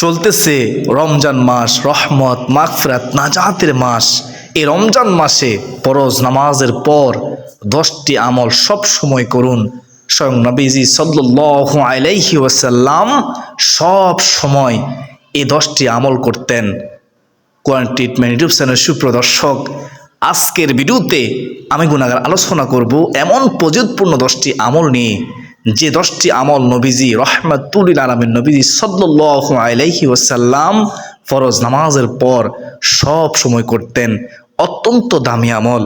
চলতেছে রমজান মাস, রহমত, মাগফিরাত, নাজাতের মাস। এই রমজান মাসে ফরজ নামাজের পর 10টি আমল সব সময় করুন। স্বয়ং নবীজি সাল্লাল্লাহু আলাইহি ওয়াসাল্লাম সব সময় এই 10টি আমল করতেন। কোরআন ট্রিটমেন্ট ইউটিউব চ্যানেল সুপ্রদর্শক, আজকের ভিডিওতে আমি গুনাহগার আলোচনা করব এমন ফজিলতপূর্ণ 10টি আমল নিয়ে, যে 10টি আমল নবীজি রহমাতুল লিল আলামিন নবীজি সাল্লাল্লাহু আলাইহি ওয়াসাল্লাম ফরজ নামাজের পর সব সময় করতেন। অত্যন্ত দামি আমল,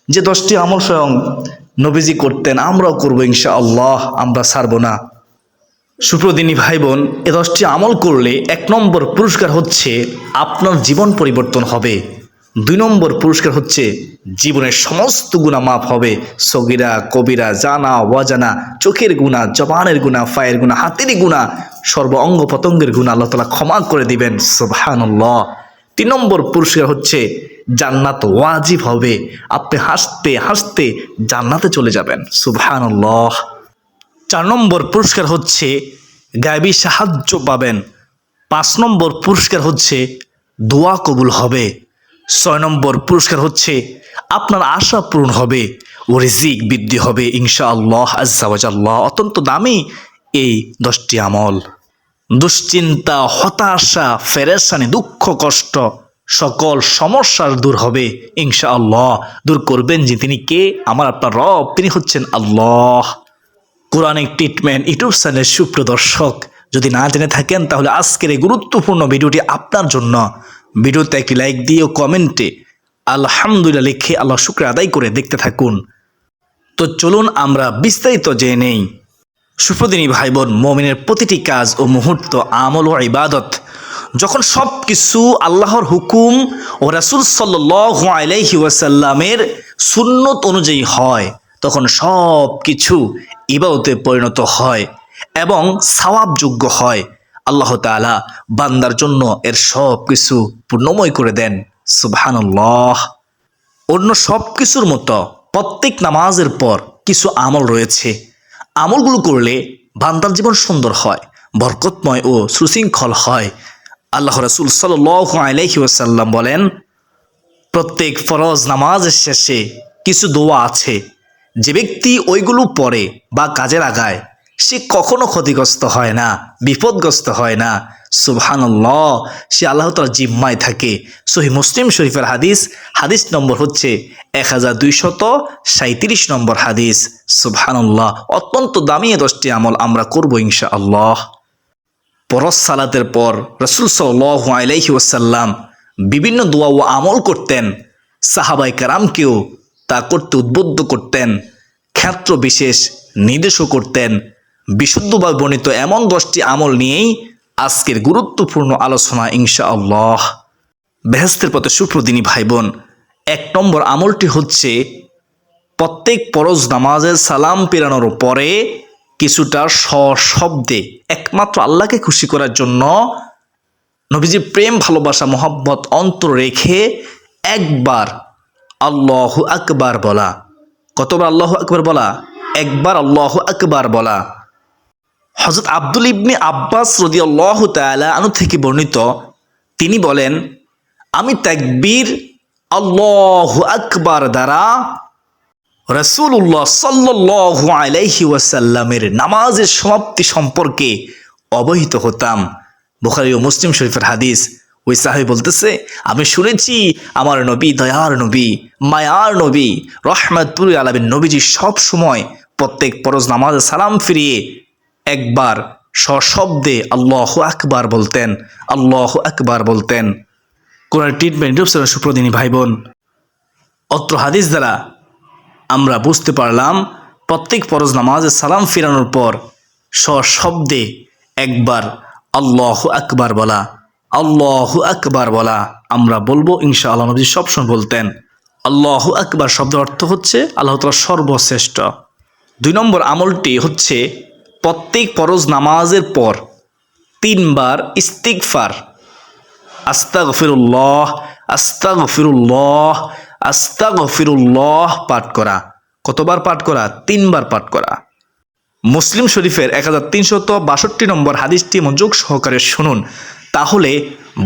যে 10টি আমল স্বয়ং নবীজি করতেন, আমরাও করবো ইনশাআল্লাহ, আমরা ছাড়বো না। সুপ্রদিনী ভাই বোন, এ 10টি আমল করলে 1 নম্বর পুরস্কার হচ্ছে আপনার জীবন পরিবর্তন হবে। 2 নম্বর পুরস্কার হচ্ছে জীবনের সমস্ত গুনাহ মাফ হবে। সগীরা কবিরা, জানা ওয়াজানা, চোখের গুনাহ, জবানের গুনাহ, পায়ের গুনাহ, হাতের গুনাহ, সর্ব অঙ্গ প্রত্যঙ্গের গুনাহ আল্লাহ তাআলা ক্ষমা করে দিবেন। সুবহানাল্লাহ। 3 নম্বর পুরস্কার হচ্ছে জান্নাত ওয়াজিব হবে। আপনি হাসতে হাসতে জান্নাতে চলে যাবেন। সুবহানাল্লাহ। 4 নম্বর পুরস্কার হচ্ছে গায়বী সাহায্য পাবেন। 5 নম্বর পুরস্কার হচ্ছে দোয়া কবুল হবে। 6 নম্বর পুরস্কার হচ্ছে আপনার আশা পূরণ হবে ও রিজিক বৃদ্ধি হবে ইনশাআল্লাহ আজ্জা ওয়া জাল্লাহ। অত্যন্ত দামি এই 10টি আমল। দুশ্চিন্তা, হতাশা, পেরেশানি, দুঃখ কষ্ট, সকল সমস্যার দূর হবে ইনশাআল্লাহ। দূর করবেন যে তিনি কে? আমার আপনার রব, তিনি হচ্ছেন আল্লাহ। কোরআনিক ট্রিটমেন্ট ইউটিউব চ্যানেলের সুপ্রদর্শক, যদি না জেনে থাকেন তাহলে আজকের এই গুরুত্বপূর্ণ ভিডিওটি আপনার জন্য। ভিডিওতে একটি লাইক দিয়ে ও কমেন্টে আলহামদুলিল্লাহ লিখে আল্লাহ শুকর আদায় করে দেখতে থাকুন। তো চলুন আমরা বিস্তারিত জেনে নেই। সুপ্রদিনী ভাই বোন, মুমিনের প্রতিটি কাজ ও মুহূর্ত আমল ও ইবাদত যখন সব কিছু আল্লাহর হুকুম ও রাসূল সাল্লাল্লাহু আলাইহি ওয়াসাল্লামের সুন্নত অনুযায়ী হয়, তখন সব কিছু ইবাদতে পরিণত হয় এবং সওয়াবযোগ্য হয়। আল্লাহ তাআলা বান্দার জন্য এর সব কিছু পূর্ণময় করে দেন। সুবহানাল্লাহ। অন্য সব কিছুর মতো প্রত্যেক নামাজের পর কিছু আমল রয়েছে। আমলগুলো করলে বান্দার জীবন সুন্দর হয়, বরকতময় ও সুশৃঙ্খল হয়। আল্লাহ রাসূল সাল্লাল্লাহু আলাইহি ওয়াসাল্লাম বলেন, প্রত্যেক ফরজ নামাজের শেষে কিছু দোয়া আছে, যে ব্যক্তি ওইগুলো পড়ে বা কাজে লাগায় সে কখনো ক্ষতিগ্রস্ত হয় না, বিপদগ্রস্ত হয় না। সুবহানাল্লাহ। সে আল্লাহ তাআলার জিম্মায় থাকে। সহিহ মুসলিম শরীফের হাদিস, হাদিস নম্বর হচ্ছে 1237 নম্বর হাদিস। সুবহানাল্লাহ। অত্যন্ত দামি 10টি আমল আমরা করব ইনশাআল্লাহ। ফরজ সালাতের পর রাসূল সাল্লাল্লাহু আলাইহি ওয়াসাল্লাম বিভিন্ন দোয়া ও আমল করতেন। সাহাবায়ে কেরামকেও তা করতে উদ্বুদ্ধ করতেন, ক্ষেত্র বিশেষ নির্দেশও করতেন। বিশুদ্ধভাবে বর্ণিত এমন 10টি আমল নিয়েই আজকের গুরুত্বপূর্ণ আলোচনা ইনশাআল্লাহ। বেহেশতের পথে সুপ্রদিনী ভাই বোন, 1 নম্বর আমলটি হচ্ছে প্রত্যেক ফরজ নামাজের সালাম ফেরানোর পরে কিছুটা সশব্দে একমাত্র আল্লাহকে খুশি করার জন্য নবীজির প্রেম, ভালোবাসা, মহব্বত অন্তর রেখে একবার আল্লাহু আকবার বলা। কতবার আল্লাহু আকবার বলা? একবার আল্লাহু আকবার বলা। হযরত আব্দুল ইবনে আব্বাস রাদিয়াল্লাহু তাআলা আনহু থেকে বর্ণিত, তিনি বলেন, আমি তাকবীর আল্লাহু আকবার দ্বারা রাসূলুল্লাহ সাল্লাল্লাহু আলাইহি ওয়াসাল্লামের নামাজের সমাপ্তি সম্পর্কে অবহিত হতাম। বুখারী ও মুসলিম শরীফের হাদিস। ওই সাহাবী বলতেছে, আমি শুনেছি আমার নবী, দয়ার নবী, মায়ার নবী, রহমাতুল লিল আলামিন নবীজি সব সময় প্রত্যেক ফরজ নামাজে সালাম ফিরিয়ে একবার সশব্দে আল্লাহু আকবার বলতেন, আল্লাহু আকবার বলতেন। কোরআন ট্রিটমেন্ট ইউটিউব চ্যানেল সুপ্রদিনী ভাই বোন, অত্র হাদিস দ্বারা আমরা বুঝতে পারলাম প্রত্যেক ফরজ নামাজে সালাম ফিরানোর পর সশব্দে একবার আল্লাহু আকবার বলা, আল্লাহু আকবার বলা আমরা বলবো ইনশাআল্লাহ। নবী সবসময় বলতেন। আল্লাহু আকবার শব্দের অর্থ হচ্ছে আল্লাহ তাআলা সর্বশ্রেষ্ঠ। 2 নম্বর আমলটি হচ্ছে প্রত্যেক ফরজ নামাজের পর 3 বার ইস্তিগফার, আস্তাগফিরুল্লাহ, আস্তাগফিরুল্লাহ, আস্তাগফিরুল্লাহ পাঠ করা। কতবার পাঠ করা? 3 বার পাঠ করা। মুসলিম শরীফের 1362 নম্বর হাদিসটি মনোযোগ সহকারে শুনুন। তাহলে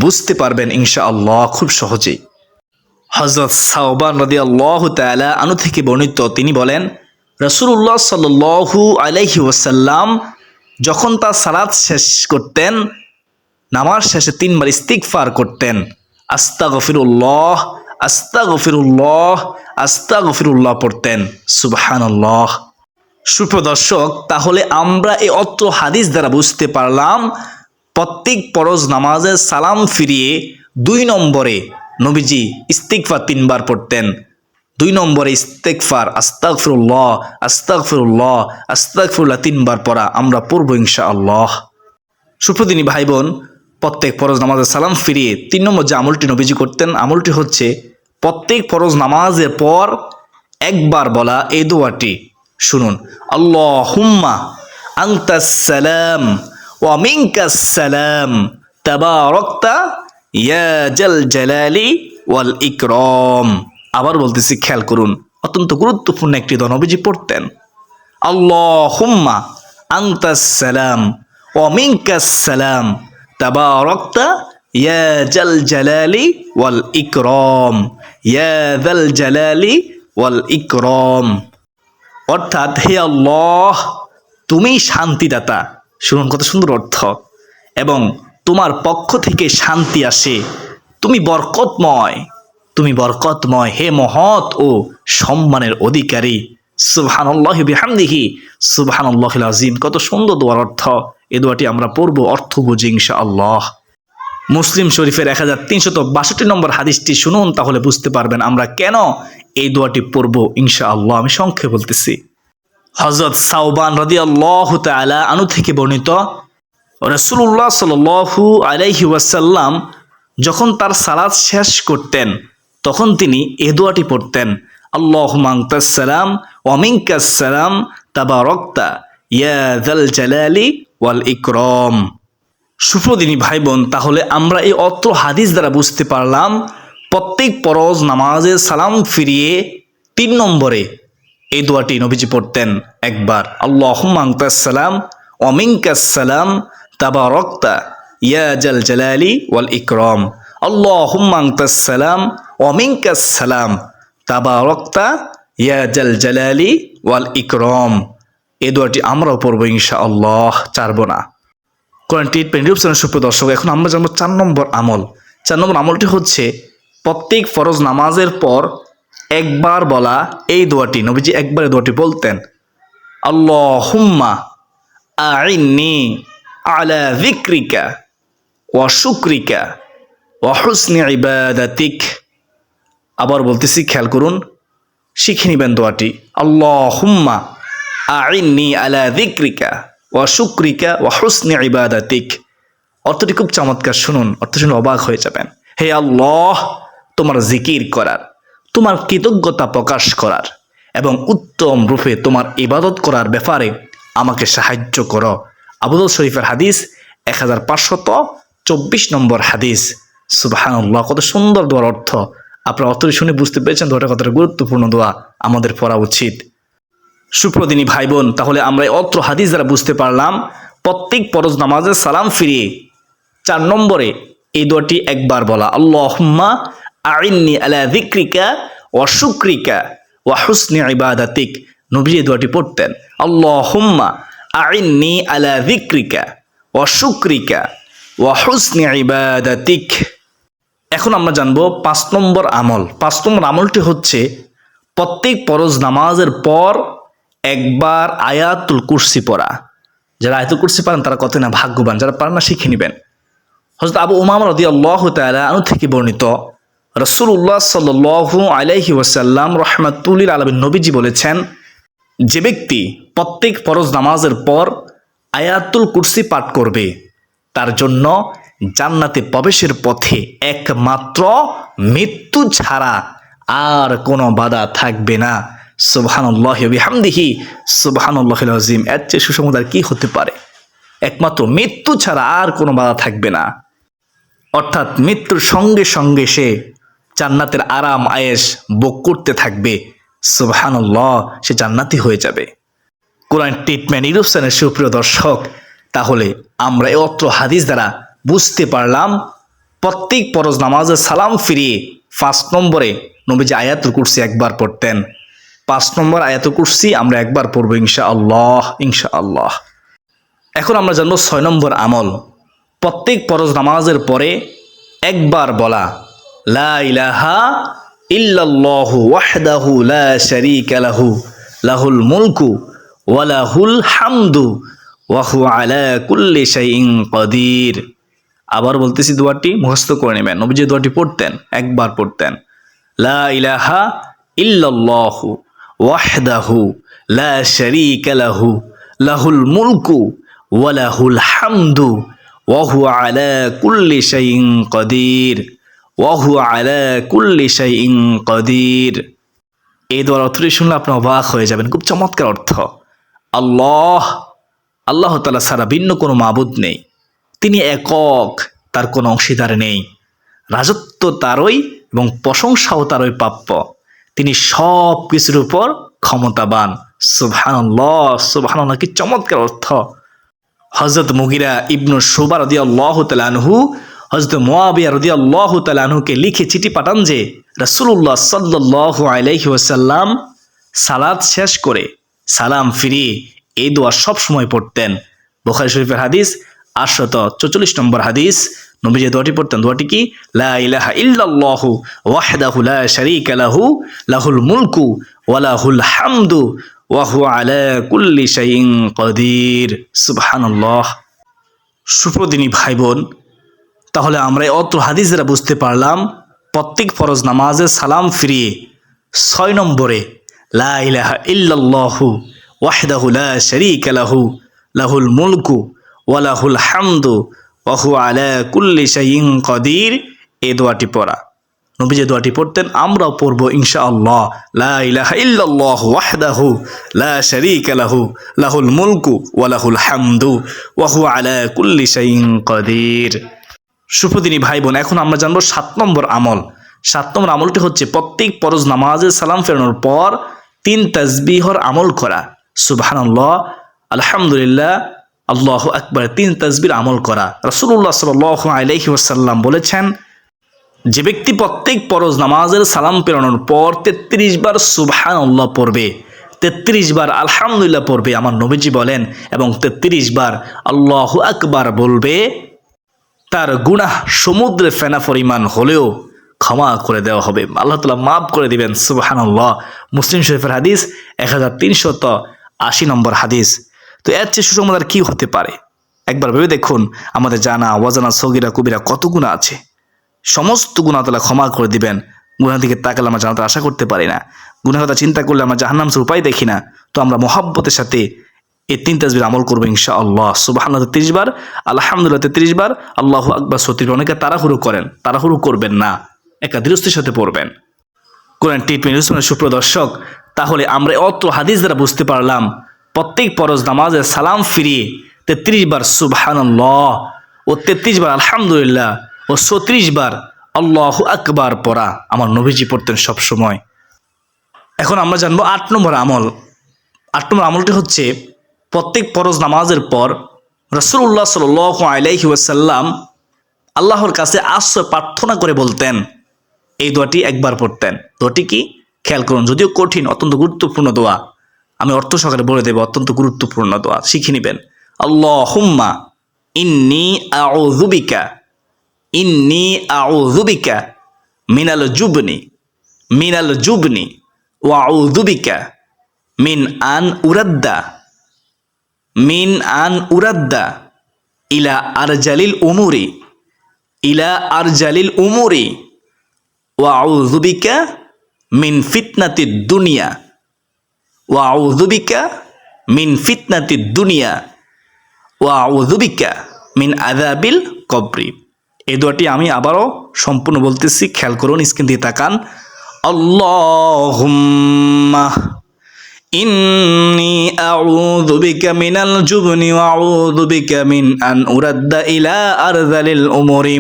বুঝতে পারবেন ইনশাআল্লাহ খুব সহজেই। হযরত সাওবান রাদিয়াল্লাহু তাআলা আনহু থেকে বর্ণিত, তিনি বলেন রাসূলুল্লাহ সাল্লাল্লাহু আলাইহি ওয়াসাল্লাম যখন তার সালাত শেষ করতেন, নামাজ শেষে 3 বার ইস্তিগফার করতেন। আস্তাগফিরুল্লাহ, আস্তাগফিরুল্লাহ, আস্তাগফিরুল্লাহ পড়তেন। সুবহানাল্লাহ। সুপ্রদর্শক, তাহলে আমরা এই অত্র হাদিস দ্বারা বুঝতে পারলাম প্রত্যেক ফরজ নামাজের সালাম ফিরিয়ে 2 নম্বরে নবীজি ইস্তিগফার 3 বার পড়তেন। 2 নম্বরে ইস্তিগফার আস্তাগফিরুল্লাহ, আস্তাগফিরুল্লাহ, আস্তাগফিরুল্লাহ 3 বার পড়া আমরা পড়ব ইনশাআল্লাহ। সুপ্রদিনী ভাই বোন, প্রত্যেক ফরজ নামাজের সালাম ফিরিয়ে 3 নম্বর যে আমলটি নবীজি করতেন, আমলটি হচ্ছে প্রত্যেক ফরজ নামাজের পর একবার বলা এই দোয়াটি। শুনুন, আল্লাহুম্মা আনতাস সালাম ওয়া মিনকাস সালাম তাবারাকতা ইয়া জাল জালালি ওয়াল ইকরাম। আবার বলতেছি, খেয়াল করুন, অত্যন্ত গুরুত্বপূর্ণ একটি দোয়া নবীজি পড়তেন। আল্লাহুম্মা আনতাস সালাম ওয়া মিনকাস সালাম তাবারাকতা ইয়া জাল জালালি ওয়াল ইকরাম, ইয়া জাল জালালি ওয়াল ইকরাম। অর্থাৎ, হে আল্লাহ, তুমি শান্তিদাতা। শুনুন কত সুন্দর অর্থ। এবং তোমার পক্ষ থেকে শান্তি আসে, তুমি বরকতময়, তুমি বরকতময়, হে মহৎ ও সম্মানের অধিকারী। সুবহানাল্লাহি বিহামদিহি সুবহানাল্লাহিল আযীম। কত সুন্দর দোয়ার অর্থ। এই দোয়াটি আমরা পড়ব, অর্থ বুঝি ইনশাআল্লাহ। মুসলিম শরীফের 1362 নম্বর হাদিসটি শুনুন, তাহলে বুঝতে পারবেন আমরা কেন এই দোয়াটি পড়ব ইনশাআল্লাহ। আমি সংক্ষেপে বলতেছি। হযরত সাওবান রাদিয়াল্লাহু তাআলা আনহু থেকে বর্ণিত, রাসূলুল্লাহ সাল্লাল্লাহু আলাইহি ওয়াসাল্লাম যখন তার সালাত শেষ করতেন, তখন তিনি এই দোয়াটি পড়তেন। আল্লাহুম্মা আনতাস সালাম ওয়া মিনকাস সালাম তাবারাকতা ইয়া যাল জালালি ওয়াল ইকরাম। সুপ্রদিনী ভাই বোন, তাহলে আমরা এই অত্র হাদিস দ্বারা বুঝতে পারলাম প্রত্যেক ফরজ নামাজের সালাম ফিরিয়ে 3 নম্বরে এই দোয়াটি নবীজি পড়তেন একবার। আল্লাহুম্মা আনতাস সালাম ওয়া মিনকাস সালাম তাবারাকতা ইয়া জাল জালালি ওয়াল ইকরাম। আল্লাহুম্মা আনতাস সালাম ওয়া মিনকাস সালাম তাবারাকতা ইয়া জাল জালালি ওয়াল ইকরাম। এই দোয়াটি আমরাও পড়ব ইনশাআল্লাহ, ছাড়ব না। কোরআন ট্রিটমেন্ট ইউটিউব চ্যানেল সুপ্রদর্শক, এখন আমরা জানবো 4 নম্বর আমল। 4 নম্বর আমলটি হচ্ছে প্রত্যেক ফরজ নামাজের পর একবার বলা এই দোয়াটি। নবীজি একবার এই দোয়াটি বলতেন। আল্লাহুম্মা আইন্নি আলা যিকরিকা ওয়া শুকরিকা ওয়া হুসনি ইবাদাতিক। আবার বলতেছি, খেয়াল করুন, শিখে নেবেন দোয়াটি। আল্লাহুম্মা আইন্নি আলা যিকরিকা ওয়া শুকরিকা ওয়া হুসনি ইবাদাতিক। অর্থটি খুব চমৎকার, শুনুন, অর্থ শুনে অবাক হয়ে যাবেন। হে আল্লাহ, তোমার জিকির করার, তোমার কৃতজ্ঞতা প্রকাশ করার এবং উত্তম রূপে তোমার ইবাদত করার ব্যাপারে আমাকে সাহায্য করো। আবু দাউদ শরীফের হাদিস 1524 নম্বর হাদিস। সুবহানাল্লাহ, কত সুন্দর দোয়ার অর্থ। আপনারা অর্থটি শুনে বুঝতে পেরেছেন দোয়াটা কতটা গুরুত্বপূর্ণ দোয়া, আমাদের পড়া উচিত। সুপ্রদিনী ভাই বোন, তাহলে আমরা এই অত্র হাদিস দ্বারা বুঝতে পারলাম প্রত্যেক ফরজ নামাজের সালাম ফিরিয়ে 4 নম্বরে এই দোয়াটি একবার বলা। আল্লাহুম্মা আইন্নি আলা যিকরিকা ওয়া শুকরিকা ওয়া হুসনি ইবাদাতিক। নবী এই দোয়াটি পড়তেন। আল্লাহুম্মা আইন্নি আলা যিকরিকা ওয়া শুকরিকা ওয়া হুসনি ইবাদাতিক। এখন আমরা জানবো 5 নম্বর আমল। 5 নম্বর আমলটি হচ্ছে প্রত্যেক ফরজ নামাজের পর একবার আয়াতুল কুরসি পড়া। যারা আয়াতুল কুরসি পারেন তারা কত না ভাগ্যবান, যারা পারেন না শিখে নেবেন। হযরত আবু উমামা রাদিয়াল্লাহু তাআলা আনহু থেকে বর্ণিত, রাসূলুল্লাহ সাল্লাল্লাহু আলাইহি ওয়াসাল্লাম রাহমাতুল লিল আলামিন নবীজি বলেছেন, যে ব্যক্তি প্রত্যেক ফরজ নামাজের পর আয়াতুল কুরসি পাঠ করবে, তার জন্য জান্নাতে প্রবেশের পথে একমাত্র মৃত্যু ছাড়া আর কোনো বাধা থাকবে না। সুবহানাল্লাহি ওয়া বিহামদিহি সুবহানাল্লাহিল আযীম। এর চেয়ে সুসংবাদ আর কি হতে পারে? একমাত্র মৃত্যু ছাড়া আর কোনো বাধা থাকবে না। অর্থাৎ মৃত্যুর সঙ্গে সঙ্গে সে জান্নাতের আরাম আয়েশ ভোগ করতে থাকবে। সুবহানাল্লাহ, সে জান্নাতি হয়ে যাবে। কোরআন ট্রিটমেন্ট ইউটিউব চ্যানেল সুপ্রিয় দর্শক, তাহলে আমরা এই অত্র হাদিস দ্বারা বুঝতে পারলাম প্রত্যেক ফরজ নামাজে সালাম ফিরিয়ে 5 নম্বরে নবীজি আয়াতুল কুরসি একবার পড়তেন। 5 নম্বর আয়াতুল কুরসি আমরা একবার পড়বো ইনশাআল্লাহ ইনশাআল্লাহ। এখন আমরা জানবো 6 নম্বর আমল, প্রত্যেক ফরজ নামাজের পরে একবার বলা লা ইলাহা ইল্লাল্লাহু ওয়াহদাহু লা শারীকা লাহু লাহুল মুলকু ওয়া লাহুল হামদু ওয়া হুয়া আলা কুল্লি শাইইন কাদির। আবার বলতেছি, দোয়াটি মুখস্থ করে নেবেন। নবীজি দোয়াটি পড়তেন, একবার পড়তেন লা ইলাহা ইল্লাল্লাহু ওয়াহদাহু লা শারীকা লাহু লাহুল মুলকু ওয়া লাহুল হামদু ওয়া হুয়া আলা কুল্লি শাইইন কাদির ওয়া হুয়া আলা কুল্লি শাইইন কাদির। এই দোয়ার অর্থটি শুনলে আপনি অবাক হয়ে যাবেন। খুব চমৎকার অর্থ। আল্লাহ তাআলা ছাড়া ভিন্ন কোনো মাবুদ নেই, তিনি একক, তার কোনো অংশীদার নেই, রাজত্ব তারই এবং প্রশংসাও তারই প্রাপ্য, তিনি সব কিছুর উপর ক্ষমতাবান। সুবহানাল্লাহ সুবহানাল্লাহ, কি চমৎকার অর্থ। হযরত মুগিরা ইবনু শুবা রাদিয়াল্লাহু তাআলা আনহু হযরত মুয়াবিয়া রাদিয়াল্লাহু তাআলা আনহুকে লিখে চিঠি পাঠান যে রাসূলুল্লাহ সাল্লাল্লাহু আলাইহি ওয়াসাল্লাম সালাত শেষ করে সালাম ফিরিয়ে এই দোয়া সব সময় পড়তেন। বুখারী শরীফের হাদিস 844 নম্বর হাদিস, নবীজি দোয়াটি পড়তেন। দোয়াটি কি? লা ইলাহা ইল্লাল্লাহু ওয়াহদাহু লা শারীকা লাহু লাহুল মুলকু ওয়া লাহুল হামদু ওয়া হুয়া আলা কুল্লি শাইইন কাদির। সুবহানাল্লাহ। সুপ্রদিনী ভাই বোন, তাহলে আমরা অত্র হাদিস দ্বারা বুঝতে পারলাম প্রত্যেক ফরজ নামাজে সালাম ফিরিয়ে 6 নম্বরে লা ইলাহা ইল্লাল্লাহু ওয়াহদাহু লা শারীকা লাহু লাহুল মুলকু ওয়া লাহুল হামদু ওয়া হুয়া আলা কুল্লি শাইইন কাদির এই দোয়াটি পড়া। নবীজি দোয়াটি পড়তেন, আমরাও পড়ব ইনশাআল্লাহ। লা ইলাহা ইল্লাল্লাহু ওয়াহদাহু লা শারীকা লাহু লাহুল মুলকু ওয়া লাহুল হামদু ওয়া হুয়া আলা কুল্লি শাইইন কাদির। সুপ্রদিনী ভাই বোন, এখন আমরা জানবো 7 নম্বর আমল। 7 নম্বর আমলটি হচ্ছে প্রত্যেক ফরজ নামাজে সালাম ফেরানোর পর 3 তাসবিহর আমল করা। সুবহানাল্লাহ, আলহামদুলিল্লাহ, আল্লাহু আকবার, 3 তাসবির আমল করা। রাসূলুল্লাহ সাল্লাল্লাহু আলাইহি ওয়াসাল্লাম বলেছেন, যে ব্যক্তি প্রত্যেক ফরজ নামাজের সালাম ফেরানোর পর 33 বার সুবহানাল্লাহ পড়বে, 33 বার আলহামদুলিল্লাহ পড়বে, আমার নবীজি বলেন, এবং 33 বার আল্লাহু আকবার বলবে, তার গুনাহ সমুদ্রে ফেনা পরিমাণ হলেও ক্ষমা করে দেওয়া হবে, আল্লাহ তাআলা মাফ করে দিবেন। সুবহানাল্লাহ। মুসলিম শরীফের হাদিস 1380 নম্বর হাদিস। তো এর চেয়ে সুসংবাদ কি হতে পারে? একবার ভেবে দেখুন, আমাদের জানা অজানা সগীরা কবিরা কত গুনাহ আছে, সমস্ত গুনাহ তাআলা ক্ষমা করে দিবেন। গুনাহ দিকে তাকালে আমরা জান্নাতের আশা করতে পারি না, গুনাহের কথা চিন্তা করলে আমরা জাহান্নামের উপায় দেখি না। তো আমরা মহব্বতের সাথে এই 3 তাসবির আমল করবো ইনশাআল্লাহ। সুবহানাল্লাহ 33 বার, আলহামদুলিল্লাহ 33 বার, আল্লাহু আকবার 36 বার। অনেকে তাড়াহুড়ো করেন, তাড়াহুড়ো করবেন না, একা দৃষ্টির সাথে পড়বেন। কোরআন টিপমেন্ট সুপ্রদর্শক, তাহলে আমরা অত্র হাদিস দ্বারা বুঝতে পারলাম প্রত্যেক ফরজ নামাজে সালাম ফিরিয়ে 33 বার সুবহানাল্লাহ ও 33 বার আলহামদুলিল্লাহ ও 36 বার আল্লাহু আকবার পড়া আমার নবীজি পড়তেন সব সময়। এখন আমরা জানবো 8 নম্বর আমল। 8 নম্বর আমলটি হচ্ছে প্রত্যেক ফরজ নামাজের পর রাসূলুল্লাহ সাল্লাল্লাহু আলাইহি ওয়াসাল্লাম আল্লাহর কাছে আশ্রয় প্রার্থনা করে বলতেন, এই দোয়াটি একবার পড়তেন। দোয়াটি কি? খেয়াল করুন, যদিও কঠিন, অত্যন্ত গুরুত্বপূর্ণ দোয়া। আমি অর্থ সহকারে বলে দেব, অত্যন্ত গুরুত্বপূর্ণ দোয়া, শিখে নেবেন। আল্লাহুম্মা ইন্নী আউযু বিকা মিনাল জুবনি ওয়া আউযু বিকা মিন আন উরাদ্দা ইলা আরজালিল উমুরি ওয়া আউযু বিকা মিন ফিতনাতিদ দুনিয়া ওয়া আউযু বিকা মিন আযাবিল কবরি। এই দোয়াটি আমি আবারও সম্পূর্ণ বলতেছি, খেয়াল করুন, স্ক্রিন দিয়ে তাকান। আল্লাহুম্মা ইন্নী আউযু বিকা মিনাল জুবনি ওয়া আউযু বিকা মিন আন উরাদ্দা ইলা আরযালিল উমুরি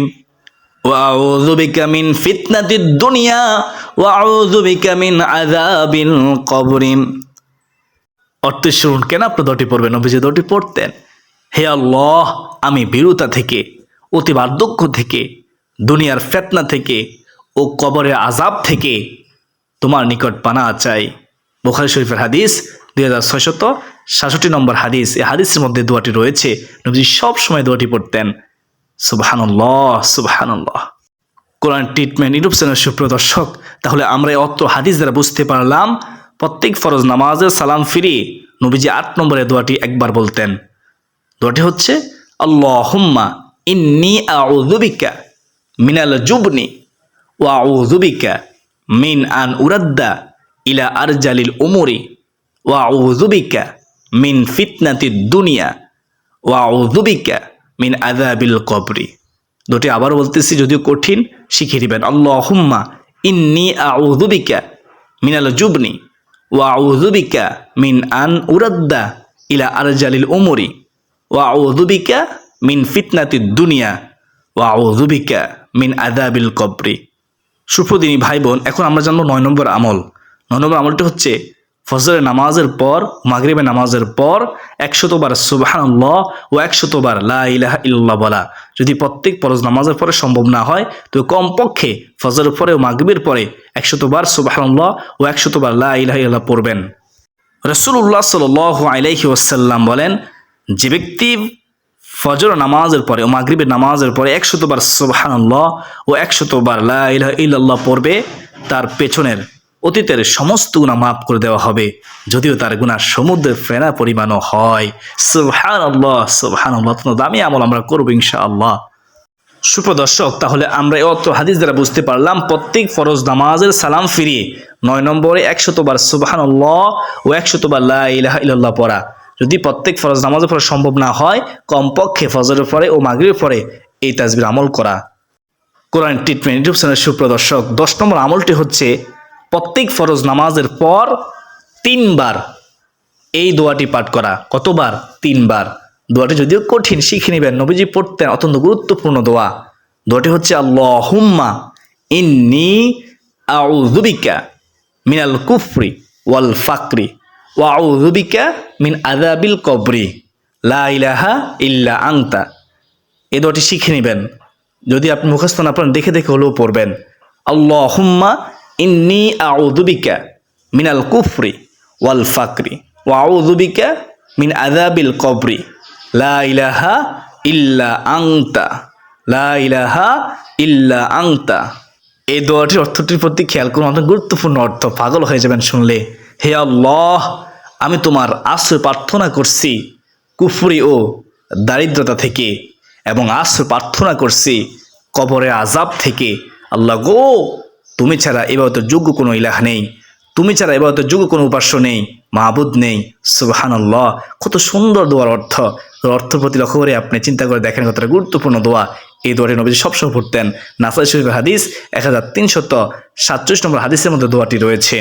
ওয়া আউযু বিকা মিন ফিতনাতিদ দুনিয়া ওয়া আউযু বিকা মিন আযাবিল কবরি। অর্থ শুনুন, কেন আপনি দোয়াটি পড়বেন? নবীজি দোয়াটি পড়তেন, হে আল্লাহ, আমি ভীরুতা থেকে অতি বার্ধক্য থেকে, দুনিয়ার ফিতনা থেকে ও কবরের আযাব থেকে তোমার নিকট পানা চাই। বুখারী শরীফের হাদিস 2667 নম্বর হাদিস। এই হাদিসের মধ্যে দোয়াটি রয়েছে। নবীজি সব সময় দোয়াটি পড়তেন। সুবহানাল্লাহ, সুবহানাল্লাহ। কোরআন ট্রিটমেন্ট ইউটিউব চ্যানেল সুপ্রিয় দর্শক, তাহলে আমরা এই অত্র হাদিস দ্বারা বুঝতে পারলাম প্রত্যেক ফরজ নামাজের সালাম ফিরিয়ে নবীজি 8 নম্বরে দোয়াটি একবার বলতেন। দোয়াটি হচ্ছে আল্লাহুম্মা ইন্নী আউযু বিকা মিনাল জুবনি ওয়া আউযু বিকা মিন আন উরাদ্দা ইলা আরজালিল উমুরি ওয়া আউযু বিকা মিন ফিতনাতিদ দুনিয়া ওয়া আউযু বিকা মিন আযাবিল কবরি। দুটি আবার বলতেছি, যদিও কঠিন, শিখে নেবেন। আল্লাহুম্মা ইন্নী আউযু বিকা মিনাল জুবনি ওয়া আউযু বিকা মিন আন উরাদ্দা ইলা আরজালিল উমুরি ওয়া আউযু বিকা মিন ফিতনাতিদ দুনিয়া ওয়া আউযু বিকা মিন আযাবিল কবরি। সুপ্রদিনী ভাই বোন, এখন আমরা জানবো 9 নম্বর আমল। 9 নম্বর আমলটি হচ্ছে ফজরের নামাজের পর, মাগরিবের নামাজের পর 100 বার সুবহানাল্লাহ ও 100 বার লা ইলাহা ইল্লাল্লাহ বলা। যদি প্রত্যেক ফরজ নামাজের পরে সম্ভব না হয়, তো কমপক্ষে ফজরের পরে ও মাগরিবের পরে 100 বার সুবহানাল্লাহ ও 100 বার লা ইলাহা ইল্লাল্লাহ পড়বেন। রাসূলুল্লাহ সাল্লাল্লাহু আলাইহি ওয়াসাল্লাম বলেন, যে ব্যক্তি ফজর নামাজের পরে ও মাগরিবের নামাজের পরে 100 বার সুবহানাল্লাহ ও 100 বার লা ইলাহা ইল্লাল্লাহ পড়বে, তার পেছনের অতীতের সমস্ত গুনাহ মাফ করে দেওয়া হবে, যদিও তার গুনাহ সমুদ্রের ফেনা পরিমাণও হয়। সুবহানাল্লাহ, সুবহানাল্লাহ। দামি আমল আমরা করব ইনশাআল্লাহ। সুপ্রদর্শক, তাহলে আমরা এই অত্র হাদিস দ্বারা বুঝতে পারলাম প্রত্যেক ফরজ নামাজের সালাম ফিরিয়ে 9 নম্বরে 100 বার সুবহানাল্লাহ ও 100 বার লা ইলাহা ইল্লাল্লাহ পড়া। যদি প্রত্যেক ফরজ নামাজের পরে সম্ভব না হয়, কমপক্ষে ফজরের পরে ও মাগরিবের পরে এই তাসবিহ আমল করা। কোরআন ট্রিটমেন্ট ইউটিউব চ্যানেল সুপ্রদর্শক, 10 নম্বর আমলটি হচ্ছে প্রত্যেক ফরজ নামাজের পর 3 বার এই দোয়াটি পাঠ করা। কতবার? 3 বার। দোয়াটি যদিও কঠিন, শিখে নেবেন। নবীজি পড়তেন, অত্যন্ত গুরুত্বপূর্ণ দোয়া। দোয়াটি হচ্ছে আল্লাহুম্মা ইন্নী আউযু বিকা মিনাল কুফরি ওয়াল ফাকরি ওয়া আউযু বিকা মিন আযাবিল কবরি লা ইলাহা ইল্লা আনতা। এই দোয়াটি শিখে নেবেন। যদি আপনি মুখস্থ না পড়েন, দেখে দেখে হলেও পড়বেন। আল্লাহুম্মা ইন্নী আউযু বিকা মিনাল কুফরি ওয়াল ফাকরি ওয়া আউযু বিকা মিন আযাবিল কবরি লা ইলাহা ইল্লা আনতা, লা ইলাহা ইল্লা আনতা। এই দোয়াটির অর্থটির প্রতি খেয়াল করুন, অনেক গুরুত্বপূর্ণ অর্থ, পাগল হয়ে যাবেন শুনলে। হে আল্লাহ, আমি তোমার আশ্রয় প্রার্থনা করছি কুফরি ও দারিদ্রতা থেকে, এবং আশ্রয় প্রার্থনা করছি কবরের আযাব থেকে। আল্লাহ গো, তুমি ছাড়া ইবাদতের যোগ্য কোনো ইলাহ নেই, তুমি ছাড়া ইবাদতের যোগ্য কোনো উপাস্য নেই, মাবুদ নেই। সুবহানাল্লাহ। কত সুন্দর দোয়ার অর্থ। অর্থের প্রতি লক্ষ্য করে আপনি চিন্তা করে দেখেন, কতটা গুরুত্বপূর্ণ দোয়া। এই দোয়াটি নবীজি সবসময় পড়তেন। নাসাই শরীফের হাদিস 1347 নম্বর হাদিসের মধ্যে দোয়াটি রয়েছে।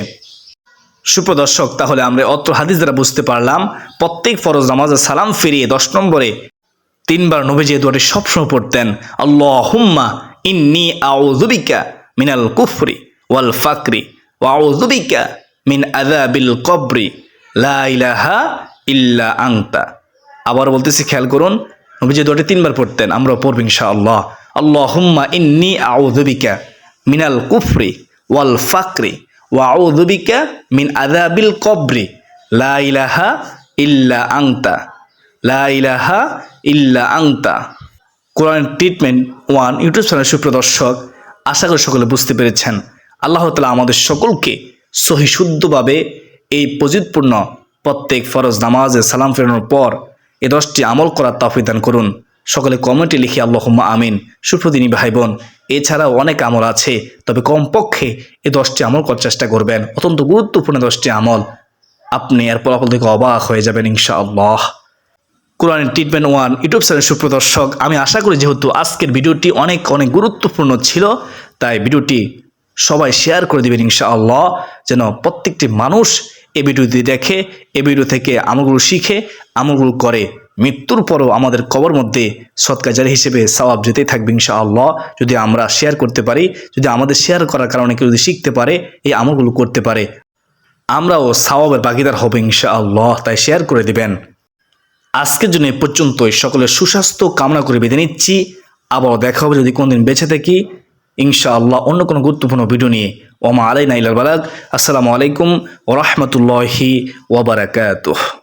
সুপ্রদর্শক, তাহলে আমরা অত্র হাদিস দ্বারা বুঝতে পারলাম প্রত্যেক ফরজ নামাজের সালাম ফিরিয়ে 10 নম্বরে 3 বার নবীজি এই দোয়াটি সবসময় পড়তেন। আল্লাহুম্মা ইন্নী আউযু বিকা মিনাল কুফরি ওয়াল ফাকরি ওয়া আউযু বিকা মিন আযাবিল কবরি লা ইলাহা ইল্লা আনতা। আবার বলতেছি, খেয়াল করুন, নবীজি দোয়াটি 3 বার পড়তেন। আমরা পড়ব ইনশাআল্লাহ। আল্লাহুম্মা ইন্নী আউযু বিকা মিনাল কুফরি ওয়াল ফাকরি ওয়া আউযু বিকা মিন আযাবিল কবরি লা ইলাহা ইল্লা আনতা, লা ইলাহা ইল্লা আনতা। কোরআন ট্রিটমেন্ট 1 ইউটিউব চ্যানেল সুপ্রদর্শক, আশা করি সকলে বুঝতে পেরেছেন। আল্লাহ তাআলা আমাদের সকলকে সহি শুদ্ধভাবে এই পজিতপূর্ণ প্রত্যেক ফরজ নামাজে সালাম ফেরানোর পর এই 10টি আমল করার তৌফিক দান করুন। সকলে কমেন্টে লিখি আল্লাহুম্মা আমিন। সুপ্রদিনী ভাই বোন, এছাড়াও অনেক আমল আছে, তবে কমপক্ষে এই 10টি আমল করার চেষ্টা করবেন। অত্যন্ত গুরুত্বপূর্ণ 10টি আমল, আপনি এর ফলাফল থেকে অবাক হয়ে যাবেন ইনশাআল্লাহ। কোরআন ট্রিটমেন্ট 1 ইউটিউব চ্যানেল সুপ্রদর্শক, আমি আশা করি যেহেতু আজকের ভিডিওটি অনেক গুরুত্বপূর্ণ ছিল, তাই ভিডিওটি সবাই শেয়ার করে দেবেন ইনশাআল্লাহ, যেন প্রত্যেকটি মানুষ এই ভিডিওটি দেখে, এই ভিডিও থেকে আমলগুলো শিখে আমলগুলো করে। মৃত্যুর পরও আমাদের কবর মধ্যে সদকা জারি হিসেবে সওয়াব যেতেই থাকবে ইনশাআল্লাহ, যদি আমরা শেয়ার করতে পারি। যদি আমাদের শেয়ার করার কারণে কেউ যদি শিখতে পারে, এই আমলগুলো করতে পারে, আমরাও সওয়াবের ভাগীদার হব ইনশাআল্লাহ। তাই শেয়ার করে দিবেন। আজকের জন্য এ পর্যন্তই। সকলের সুস্বাস্থ্য কামনা করে বিদায় নিচ্ছি। আবার দেখা হবে যদি কোনদিন বেঁচে থাকি ইনশাআল্লাহ অন্য কোনো গুরুত্বপূর্ণ ভিডিও নিয়ে। ওমা আলাইনা ইল্লাল বালাগ। আসসালামু আলাইকুম ওয়া রাহমাতুল্লাহি ওয়া বারাকাতুহু।